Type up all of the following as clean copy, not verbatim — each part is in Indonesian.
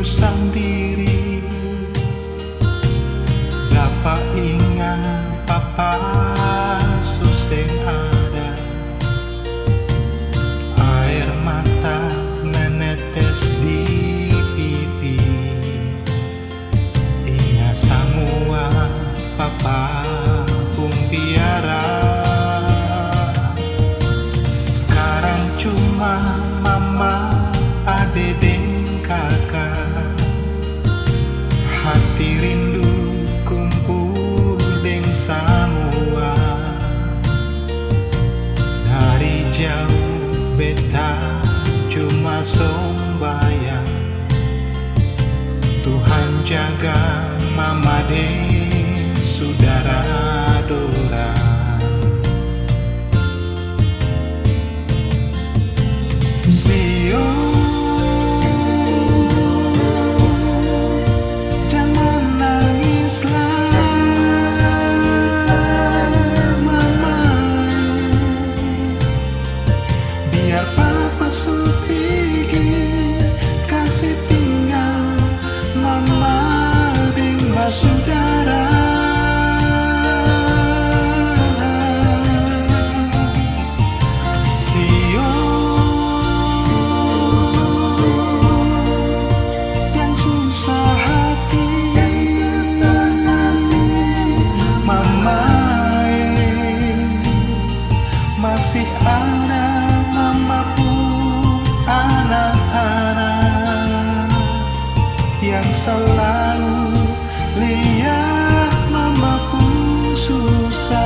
sendiri. Dapat ingat papa suseng ada, air mata menetes di pipi. Ingat semua papa pun piara. Sekarang cuma mama, ade dan kakak. Hati rindu kumpul dengan semua. Dari jauh beta cuma sembahyang, Tuhan jaga mama dan saudara dora. Sio, jangan nangislah mama, biar papa supiki kasih tinggal mama dengan saudara. Masih ada mama pun anak-anak yang selalu lihat mama pun susah.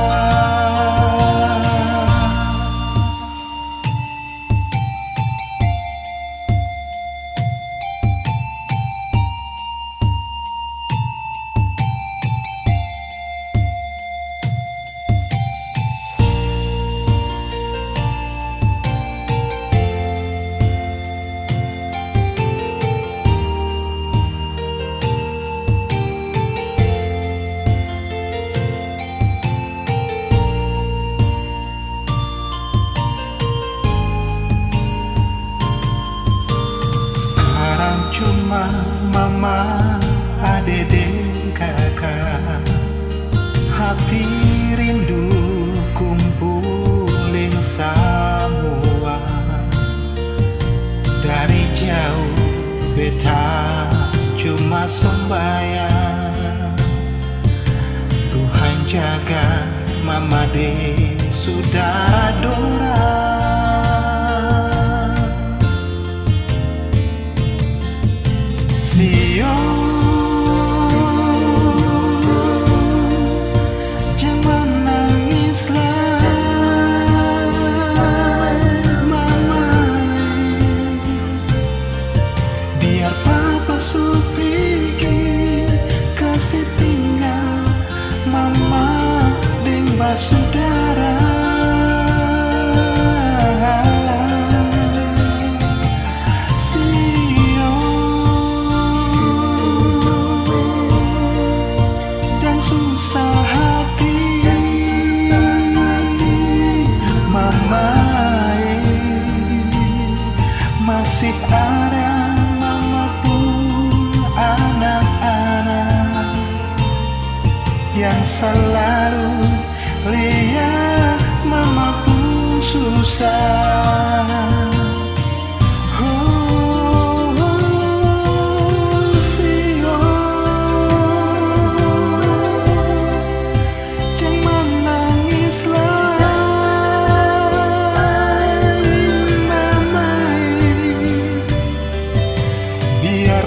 Cuma mama, ade dan kakak. Hati rindu kumpulin semua. Dari jauh beta cuma sembahyang, Tuhan jaga mama dan saudara dora. Sio, jangan nangislah mama, biar papa supiki kasih tinggal mama dengan saudara. Susah hati mama, masih ada mama pun anak-anak yang selalu lihat mama pun susah. Biar